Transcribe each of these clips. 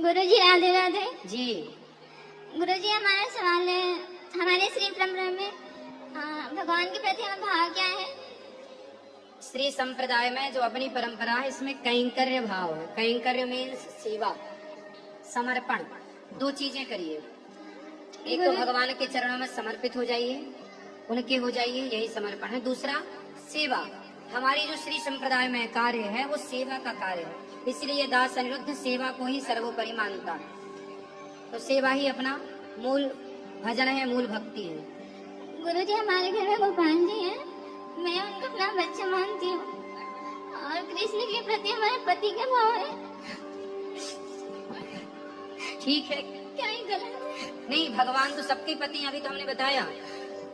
गुरुजी राधे राधे। जी गुरुजी हमारा सवाल है, हमारे श्री परंपरा में भगवान के प्रति हमारा भाव क्या है? श्री संप्रदाय में जो अपनी परंपरा है इसमें कैंकर्य भाव है। कैंकर्य मीन्स सेवा, समर्पण। दो चीजें करिए, एक तो भगवान के चरणों में समर्पित हो जाइए, उनके हो जाइए, यही समर्पण है। दूसरा सेवा। हमारी जो श्री संप्रदाय में कार्य है वो सेवा का कार्य है, इसलिए दास अनिरुद्ध सेवा को ही सर्वोपरि मानता है। तो सेवा ही अपना मूल भजन है, मूल भक्ति है। गुरुजी हमारे घर में गोपाल जी हैं, मैं उनको अपना बच्चा मानती हूँ और कृष्ण के प्रति हमारे पति का भाव है। ठीक है, क्या ये गलत है? नहीं, भगवान तो सबके पति हैं। अभी तो हमने बताया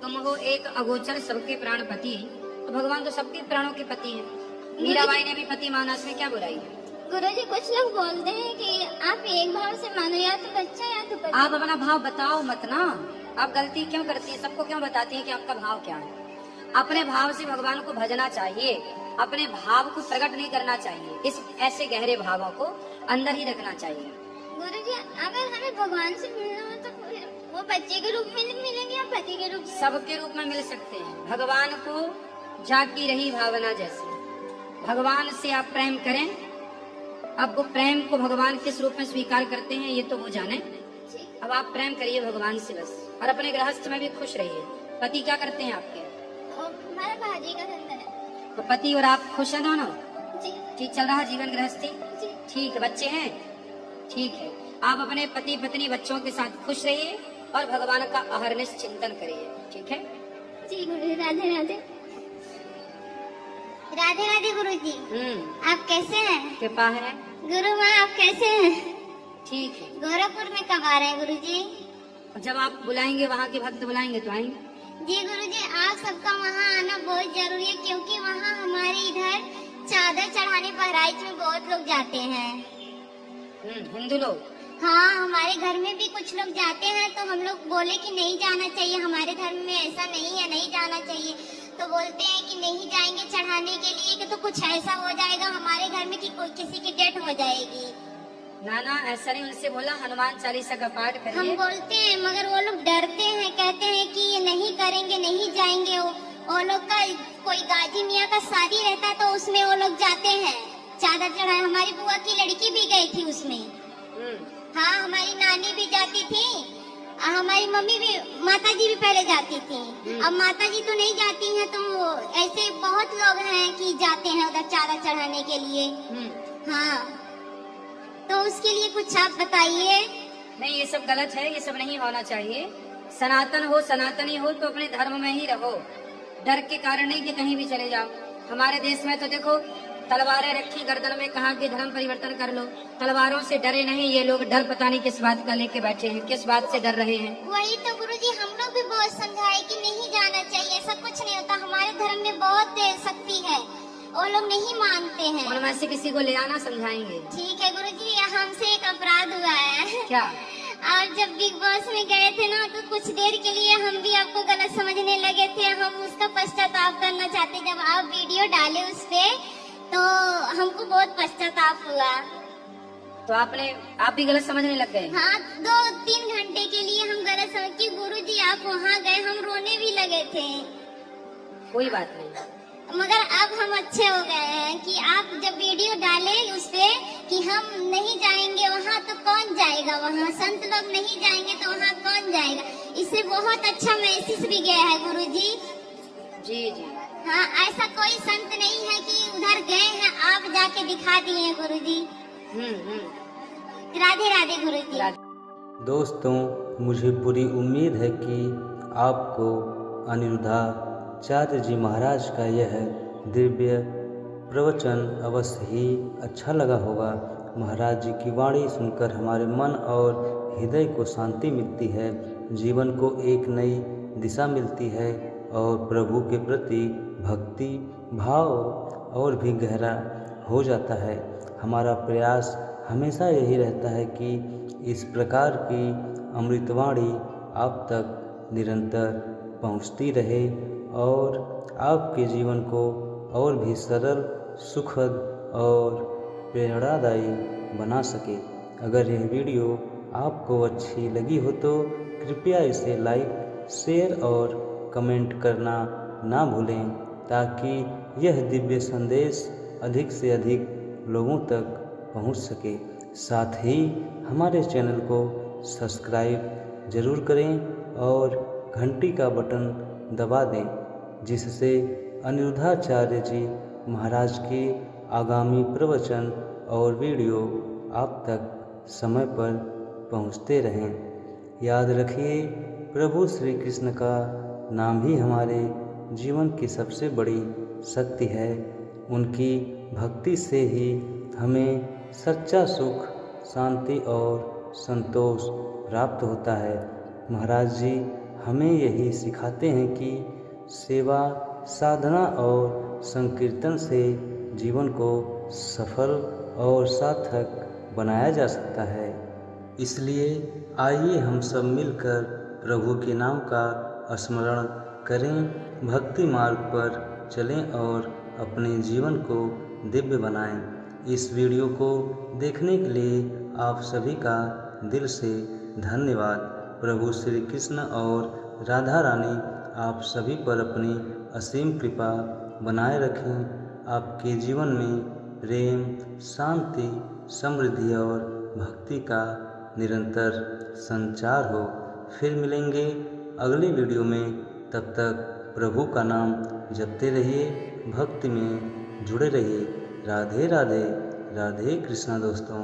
तुम हो एक अगोचर सबके प्राण पति, तो भगवान तो सबके प्राणों के पति हैं। मीराबाई ने भी पति माना, इसमें क्या बुराई है? गुरुजी कुछ लोग बोलते हैं कि आप एक भाव से मानो, या तो बच्चा या तो पति। आप अपना भाव बताओ मत ना। आप गलती क्यों करती है? सबको क्यों बताती है कि आपका भाव क्या है? अपने भाव से भगवान को भजना चाहिए, अपने भाव को प्रकट नहीं करना चाहिए। इस ऐसे गहरे भावों को अंदर ही रखना चाहिए। गुरुजी अगर हमें भगवान से मिलना हो तो फिर वो बच्चे के रूप में मिलेंगे या पति के रूप में? सबके रूप में मिल सकते हैं। भगवान को जागी रही भावना जैसे भगवान से आप प्रेम करें। अब वो प्रेम को भगवान किस रूप में स्वीकार करते हैं ये तो वो जाने। अब आप प्रेम करिए भगवान से बस, और अपने गृहस्थ में भी खुश रहिए। पति क्या करते हैं आपके? हमारा भाजी का धंधा है। तो पति और आप खुश हैं दोनों? जी ठीक चल रहा है जीवन गृहस्थी? जी। ठीक है, बच्चे हैं? ठीक है, आप अपने पति पत्नी बच्चों के साथ खुश रहिए और भगवान का अहरनिश चिंतन करिए। ठीक है जी गुरुजी। राधे राधे। राधे राधे गुरुजी। आप कैसे हैं? कृपा है। गुरु माँ आप कैसे हैं? ठीक है, गोरखपुर में कब आ रहे हैं गुरुजी? जब आप बुलाएंगे, वहाँ के भक्त बुलाएंगे तो आएंगे। जी गुरुजी, आप सबका वहाँ आना बहुत जरूरी है, क्योंकि वहाँ हमारे इधर चादर चढ़ाने बहराइच में बहुत लोग जाते हैं। हिंदू लोग? हाँ, हमारे घर में भी कुछ लोग जाते हैं, तो हम लोग बोले कि नहीं जाना चाहिए, हमारे धर्म में ऐसा नहीं है, नहीं जाना चाहिए। तो बोलते हैं कि नहीं जाएंगे चढ़ाने के लिए कि तो कुछ ऐसा हो जाएगा हमारे घर में कि कोई किसी की डेथ हो जाएगी। ना ना, ऐसा नहीं। उनसे बोला हनुमान चालीसा का पाठ करिए। हम बोलते हैं मगर वो लोग डरते हैं, कहते हैं कि ये नहीं करेंगे, नहीं जाएंगे। वो लोग का कोई गाजी मियाँ का शादी रहता है तो उसमें वो लोग जाते हैं चादर चढ़ाए। हमारी बुआ की लड़की भी गई थी उसमें। हाँ, हमारी नानी भी जाती थी, हमारी मम्मी भी, माता जी भी पहले जाती थी। अब माता जी तो नहीं जाती हैं, तो ऐसे बहुत लोग हैं कि जाते हैं उधर चादर चढ़ाने के लिए। हाँ, तो उसके लिए कुछ आप बताइए। नहीं, ये सब गलत है, ये सब नहीं होना चाहिए। सनातन हो, सनातनी हो तो अपने धर्म में ही रहो। डर के कारण नहीं कि कहीं भी चले जाओ। हमारे देश में तो देखो तलवारें रखी गर्दन में, कहा कि धर्म परिवर्तन कर लो। तलवारों से डरे नहीं ये लोग। डर पता नहीं किस बात का लेके बैठे हैं, किस बात से डर रहे हैं। वही तो गुरुजी, हम लोग भी बहुत समझाए कि नहीं जाना चाहिए, ऐसा कुछ नहीं होता। हमारे धर्म में बहुत शक्ति है, वो लोग नहीं मानते हैं। उनमें से किसी को ले आना, समझाएंगे। ठीक है गुरुजी, हमसे एक अपराध हुआ है। क्या? और जब बिग बॉस में गए थे ना, तो कुछ देर के लिए हम भी आपको गलत समझने लगे थे। हम उसका पश्चाताप करना चाहते। जब आप वीडियो डाले उस पे तो हमको बहुत पश्चाताप हुआ। तो आप भी गलत समझने लग गए? हाँ, 2-3 घंटे के लिए हम गलत समझ कि गुरुजी आप वहाँ गए, हम रोने भी लगे थे। कोई बात नहीं, मगर अब हम अच्छे हो गए हैं कि आप जब वीडियो डाले उस पे कि हम नहीं जाएंगे वहाँ तो कौन जाएगा, वहाँ संत लोग नहीं जाएंगे तो वहाँ कौन जाएगा। इससे बहुत अच्छा मैसेज भी गया है गुरुजी। जी जी। हाँ, ऐसा कोई संत नहीं है कि उधर गए हैं, आप जाके दिखा दिए गुरुजी। राधे राधे गुरुजी। दोस्तों, मुझे पूरी उम्मीद है कि आपको अनिरुद्धाचार्य जी महाराज का यह दिव्य प्रवचन अवश्य ही अच्छा लगा होगा। महाराज जी की वाणी सुनकर हमारे मन और हृदय को शांति मिलती है, जीवन को एक नई दिशा मिलती है और प्रभु के प्रति भक्ति भाव और भी गहरा हो जाता है। हमारा प्रयास हमेशा यही रहता है कि इस प्रकार की अमृतवाणी आप तक निरंतर पहुंचती रहे और आपके जीवन को और भी सरल, सुखद और प्रेरणादायी बना सके। अगर यह वीडियो आपको अच्छी लगी हो तो कृपया इसे लाइक, शेयर और कमेंट करना ना भूलें, ताकि यह दिव्य संदेश अधिक से अधिक लोगों तक पहुंच सके। साथ ही हमारे चैनल को सब्सक्राइब जरूर करें और घंटी का बटन दबा दें, जिससे अनिरुद्धाचार्य जी महाराज के आगामी प्रवचन और वीडियो आप तक समय पर पहुंचते रहें। याद रखिए, प्रभु श्री कृष्ण का नाम ही हमारे जीवन की सबसे बड़ी शक्ति है। उनकी भक्ति से ही हमें सच्चा सुख, शांति और संतोष प्राप्त होता है। महाराज जी हमें यही सिखाते हैं कि सेवा, साधना और संकीर्तन से जीवन को सफल और सार्थक बनाया जा सकता है। इसलिए आइए हम सब मिलकर प्रभु के नाम का स्मरण करें, भक्ति मार्ग पर चलें और अपने जीवन को दिव्य बनाएं। इस वीडियो को देखने के लिए आप सभी का दिल से धन्यवाद। प्रभु श्री कृष्ण और राधा रानी आप सभी पर अपनी असीम कृपा बनाए रखें। आपके जीवन में प्रेम, शांति, समृद्धि और भक्ति का निरंतर संचार हो। फिर मिलेंगे अगली वीडियो में। तब तक प्रभु का नाम जपते रहिए, भक्ति में जुड़े रहिए। राधे राधे, राधे कृष्णा दोस्तों।